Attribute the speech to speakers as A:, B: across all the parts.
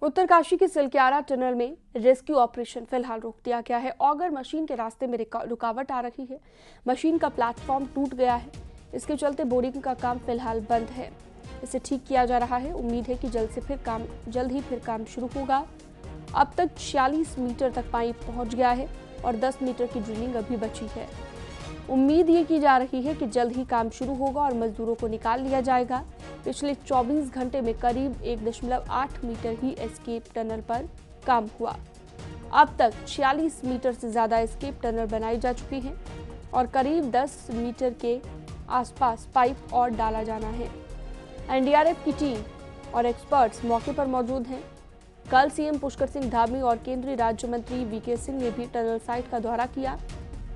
A: उत्तरकाशी के सिलक्यारा टनल में rescue operation फिलहाल रोक दिया गया है। ऑगर मशीन के रास्ते में रुकावट आ रही है। मशीन का प्लेटफॉर्म टूट गया है। इसके चलते बोरिंग का काम फिलहाल बंद है। इसे ठीक किया जा रहा है। उम्मीद है कि जल्द ही फिर काम शुरू होगा। अब तक 46 मीटर तक पाइप पहुंच गया है और 10 मीटर की ड्रिलिंग अभी बची है। उम्मीद ये की जा रही है कि जल्द ही काम शुरू होगा और मजदूरों को निकाल लिया जाएगा। पिछले 24 घंटे में करीब 1.8 मीटर ही एस्केप टनल पर काम हुआ। अब तक 46 मीटर से ज्यादा एस्केप टनल बनाई जा चुकी हैं और करीब 10 मीटर के आसपास पाइप और डाला जाना है। एनडीआरएफ की टीम और एक्सपर्ट्स मौके पर मौजूद हैं। कल सीएम पुष्कर सिंह धामी और केंद्रीय राज्य मंत्री वीके सिंह ने भी टनल साइट का दौरा किया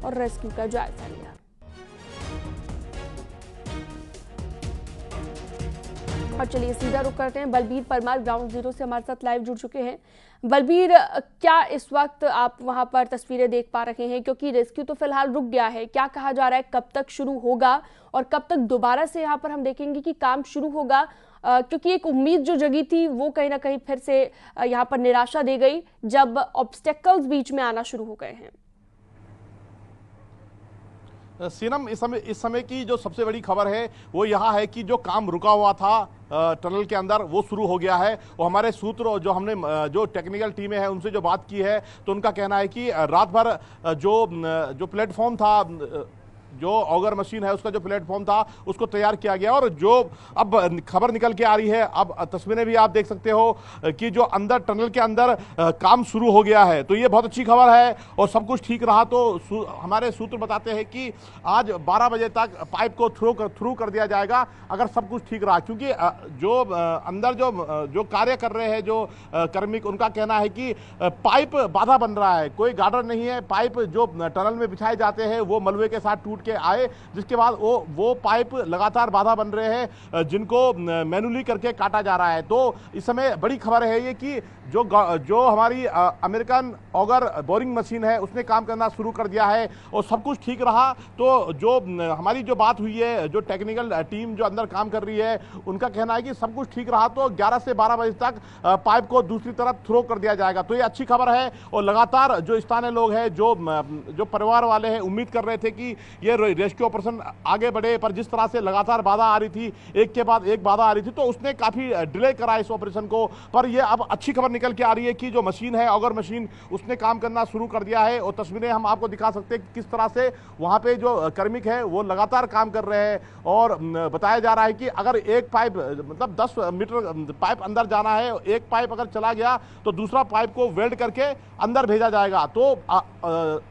A: और रेस्क्यू का जायजा लिया। और चलिए सीधा रुक करते हैं। बलबीर परमार ग्राउंड जीरो से हमारे साथ लाइव जुड़ चुके हैं। बलबीर, क्या इस वक्त आप वहां पर तस्वीरें देख पा रहे हैं? क्योंकि रेस्क्यू तो फिलहाल रुक गया है। क्या कहा जा रहा है, कब तक शुरू होगा और कब तक दोबारा से यहाँ पर हम देखेंगे कि काम शुरू होगा? क्योंकि एक उम्मीद जो जगी थी वो कहीं ना कहीं फिर से यहाँ पर निराशा दे गई जब ऑब्स्टेकल्स बीच में आना शुरू हो गए हैं।
B: सीनम, इस समय की जो सबसे बड़ी खबर है वो यहाँ है कि जो काम रुका हुआ था टनल के अंदर वो शुरू हो गया है। और हमारे सूत्र जो हमने जो टेक्निकल टीमें हैं उनसे जो बात की है तो उनका कहना है कि रात भर जो प्लेटफॉर्म था, जो ऑगर मशीन है उसका जो प्लेटफॉर्म था उसको तैयार किया गया। और जो अब खबर निकल के आ रही है, अब तस्वीरें भी आप देख सकते हो कि जो अंदर टनल के अंदर काम शुरू हो गया है। तो ये बहुत अच्छी खबर है और सब कुछ ठीक रहा तो हमारे सूत्र बताते हैं कि आज 12 बजे तक पाइप को थ्रू कर दिया जाएगा अगर सब कुछ ठीक रहा। क्योंकि जो अंदर जो कार्य कर रहे हैं जो कार्मिक, उनका कहना है कि पाइप बाधा बन रहा है, कोई गार्डर नहीं है। पाइप जो टनल में बिछाए जाते हैं वो मलबे के साथ टूट के आए, जिसके बाद वो पाइप लगातार बाधा बन रहे हैं जिनको मैनुअली करके काटा जा रहा है। तो इस समय बड़ी खबर है ये कि जो हमारी अमेरिकन ऑगर बोरिंग मशीन है उसने काम करना शुरू कर दिया है और सब कुछ ठीक रहा। तो जो हमारी जो बात हुई है, जो टेक्निकल टीम जो अंदर काम कर रही है उनका कहना है कि सब कुछ ठीक रहा तो 11 से 12 बजे तक पाइप को दूसरी तरफ थ्रो कर दिया जाएगा। तो ये अच्छी खबर है। और लगातार जो स्थानीय लोग हैं, जो परिवार वाले हैं, उम्मीद कर रहे थे कि ये रेस्क्यू ऑपरेशन आगे बढ़े, पर जिस तरह से लगातार बाधा आ रही थी, एक के बाद एक बाधा आ रही थी, तो उसने काफी डिले करा इस ऑपरेशन को। पर ये अब अच्छी खबर निकल के आ रही है कि जो मशीन है, ऑगर मशीन, उसने काम करना शुरू कर दिया है। और तस्वीरें हम आपको दिखा सकते हैं कि किस तरह से वहां पे जो कार्मिक है वो लगातार काम कर रहे हैं। और बताया जा रहा है कि अगर एक पाइप मतलब 10 मीटर पाइप अंदर जाना है, एक पाइप अगर चला गया तो दूसरा पाइप को वेल्ड करके अंदर भेजा जाएगा। तो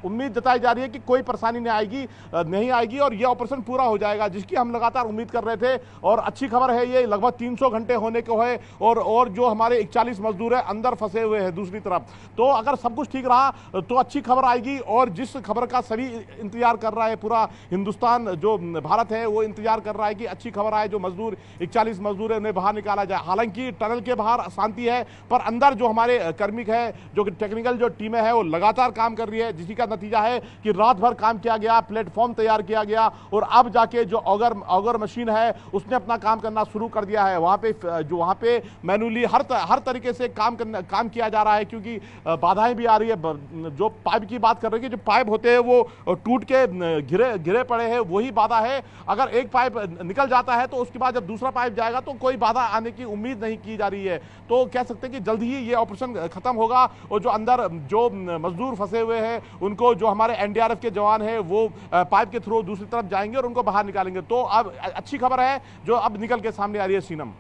B: उम्मीद जताई जा रही है कि कोई परेशानी नहीं आएगी और ये ऑपरेशन पूरा हो जाएगा, जिसकी हम लगातार उम्मीद कर रहे थे। और अच्छी खबर है, ये लगभग 300 घंटे होने को है और जो हमारे 41 मजदूर है अंदर फंसे हुए हैं दूसरी तरफ। तो अगर सब कुछ ठीक रहा तो अच्छी खबर आएगी। और जिस खबर का सभी इंतजार कर रहा है, पूरा हिंदुस्तान जो भारत है वो इंतजार कर रहा है कि अच्छी खबर आए, जो मजदूर 41 मजदूर है उन्हें बाहर निकाला जाए। हालांकि टनल के बाहर शांति है, पर अंदर जो हमारे कार्मिक है, जो टेक्निकल जो टीमें है वो लगातार काम कर रही है, जिसी का नतीजा है कि रात भर काम किया गया, प्लेटफॉर्म तैयार किया गया और अब जाके जो ऑगर मशीन है उसने अपना काम करना शुरू कर दिया है। वहां पे मैनुअली हर तरीके से काम किया जा रहा है, क्योंकि बाधाएं भी आ रही है। जो पाइप की बात कर रहे हैं कि जो पाइप होते हैं वो टूट के घिरे पड़े हैं, वही बाधा है। अगर एक पाइप निकल जाता है तो उसके बाद जब दूसरा पाइप जाएगा तो कोई बाधा आने की उम्मीद नहीं की जा रही है। तो कह सकते हैं कि जल्द ही ये ऑपरेशन खत्म होगा और जो अंदर जो मजदूर फंसे हुए हैं उनको, जो हमारे एनडीआरएफ के जवान हैं, वो पाइप के थ्रू दूसरी तरफ जाएंगे और उनको बाहर निकालेंगे। तो अब अच्छी खबर है जो अब निकल के सामने आ रही है। सीनम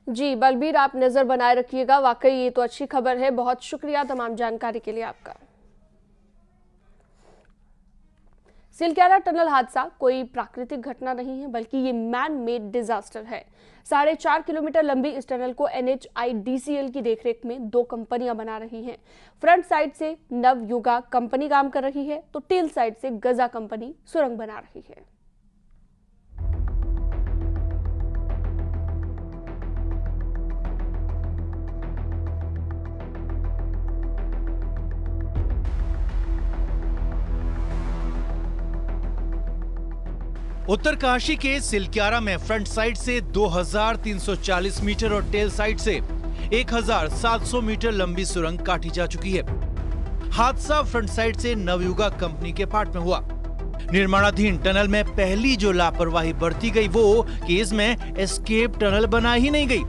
A: जी, बलबीर, आप नजर बनाए रखिएगा। वाकई ये तो अच्छी खबर है। बहुत शुक्रिया तमाम जानकारी के लिए आपका। सिलक्यारा टनल हादसा कोई प्राकृतिक घटना नहीं है, बल्कि ये मैन मेड डिजास्टर है। 4.5 किलोमीटर लंबी इस टनल को NHIDCL की देखरेख में 2 कंपनियां बना रही हैं। फ्रंट साइड से नवयुगा कंपनी काम कर रही है तो टेल साइड से गजा कंपनी सुरंग बना रही है।
C: उत्तरकाशी के सिलक्यारा में फ्रंट साइड से 2340 मीटर और टेल साइड से 1700 मीटर लंबी सुरंग काटी जा चुकी है। हादसा फ्रंट साइड से नवयुगा कंपनी के पार्ट में हुआ। निर्माणाधीन टनल में पहली जो लापरवाही बरती गई वो कि इसमें एस्केप टनल बना ही नहीं गई।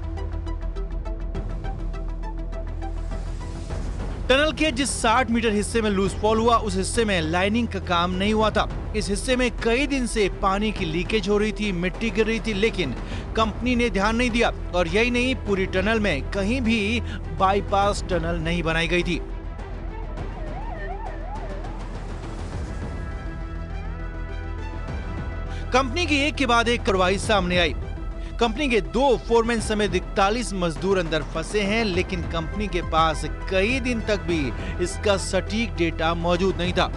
C: टनल के जिस 60 मीटर हिस्से में लूज फॉल हुआ, उस हिस्से में लाइनिंग का काम नहीं हुआ था। इस हिस्से में कई दिन से पानी की लीकेज हो रही थी, मिट्टी गिर रही थी, लेकिन कंपनी ने ध्यान नहीं दिया। और यही नहीं, पूरी टनल में कहीं भी बाईपास टनल नहीं बनाई गई थी। कंपनी की एक के बाद एक कार्रवाई सामने आई। कंपनी के 2 फोरमैन समेत 41 मजदूर अंदर फंसे हैं, लेकिन कंपनी के पास कई दिन तक भी इसका सटीक डेटा मौजूद नहीं था।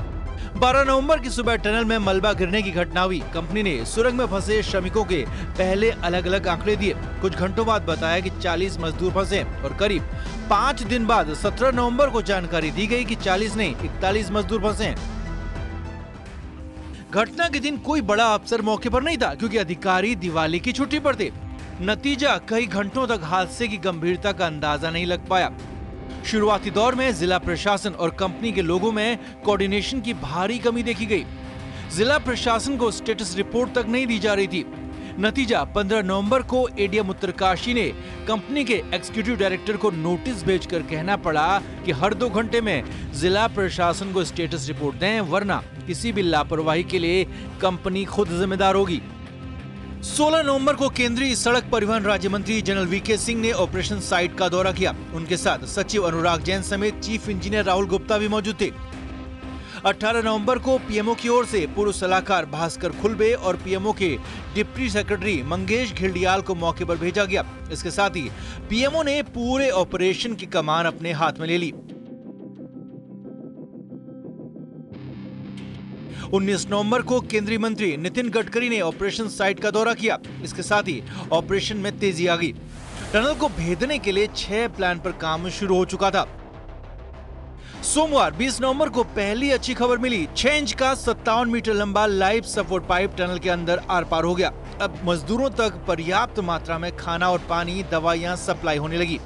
C: 12 नवंबर की सुबह टनल में मलबा गिरने की घटना हुई। कंपनी ने सुरंग में फंसे श्रमिकों के पहले अलग अलग आंकड़े दिए। कुछ घंटों बाद बताया कि 40 मजदूर फंसे और करीब 5 दिन बाद 17 नवंबर को जानकारी दी गई कि 40 नहीं 41 मजदूर फंसे हैं। घटना के दिन कोई बड़ा अफसर मौके पर नहीं था, क्योंकि अधिकारी दिवाली की छुट्टी पर थे। नतीजा, कई घंटों तक हादसे की गंभीरता का अंदाजा नहीं लग पाया। शुरुआती दौर में जिला प्रशासन और कंपनी के लोगों में कोऑर्डिनेशन की भारी कमी देखी गई। जिला प्रशासन को स्टेटस रिपोर्ट तक नहीं दी जा रही थी। नतीजा, 15 नवंबर को एडीएम उत्तरकाशी ने कंपनी के एग्जीक्यूटिव डायरेक्टर को नोटिस भेजकर कहना पड़ा कि हर 2 घंटे में जिला प्रशासन को स्टेटस रिपोर्ट दें, वरना किसी भी लापरवाही के लिए कंपनी खुद जिम्मेदार होगी। 16 नवंबर को केंद्रीय सड़क परिवहन राज्य मंत्री जनरल वीके सिंह ने ऑपरेशन साइट का दौरा किया। उनके साथ सचिव अनुराग जैन समेत चीफ इंजीनियर राहुल गुप्ता भी मौजूद थे। 18 नवंबर को पीएमओ की ओर से पूर्व सलाहकार भास्कर खुलबे और पीएमओ के डिप्टी सेक्रेटरी मंगेश घिल्डियाल को मौके पर भेजा गया। इसके साथ ही पीएमओ ने पूरे ऑपरेशन की कमान अपने हाथ में ले ली। 19 नवंबर को केंद्रीय मंत्री नितिन गडकरी ने ऑपरेशन साइट का दौरा किया। इसके साथ ही ऑपरेशन में तेजी आ गई। टनल को भेदने के लिए 6 प्लान पर काम शुरू हो चुका था। सोमवार 20 नवंबर को पहली अच्छी खबर मिली। 6 इंच का 57 मीटर लंबा लाइफ सपोर्ट पाइप टनल के अंदर आर पार हो गया। अब मजदूरों तक पर्याप्त मात्रा में खाना और पानी, दवाइयां सप्लाई होने लगी।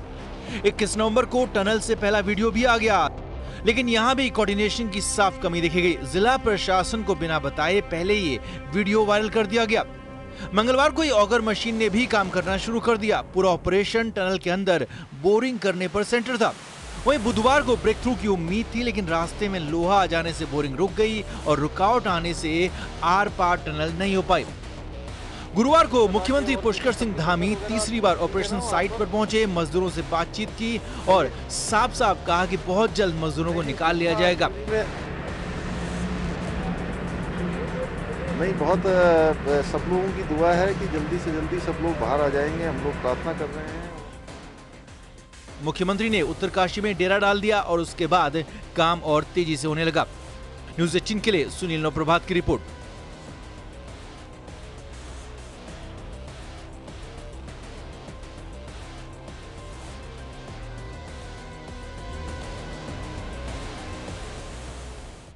C: 21 नवंबर को टनल से पहला वीडियो भी आ गया, लेकिन यहां भी कोऑर्डिनेशन की साफ कमी देखी गई। जिला प्रशासन को बिना बताए पहले ये वीडियो वायरल कर दिया गया। मंगलवार को ऑगर मशीन ने भी काम करना शुरू कर दिया। पूरा ऑपरेशन टनल के अंदर बोरिंग करने पर सेंटर था। वहीं बुधवार को ब्रेक थ्रू की उम्मीद थी, लेकिन रास्ते में लोहा आ जाने से बोरिंग रुक गई और रुकावट आने से आर पार टनल नहीं हो पाई। गुरुवार को मुख्यमंत्री पुष्कर सिंह धामी तीसरी बार ऑपरेशन साइट पर पहुंचे, मजदूरों से बातचीत की और साफ साफ कहा कि बहुत जल्द मजदूरों को निकाल लिया जाएगा।
D: नहीं, बहुत सब लोगों की दुआ है कि जल्दी से जल्दी सब लोग बाहर आ जाएंगे। हम लोग प्रार्थना कर रहे हैं।
C: मुख्यमंत्री ने उत्तरकाशी में डेरा डाल दिया और उसके बाद काम और तेजी से होने लगा। न्यूज़ 18 के लिए सुनील नवप्रभात की रिपोर्ट।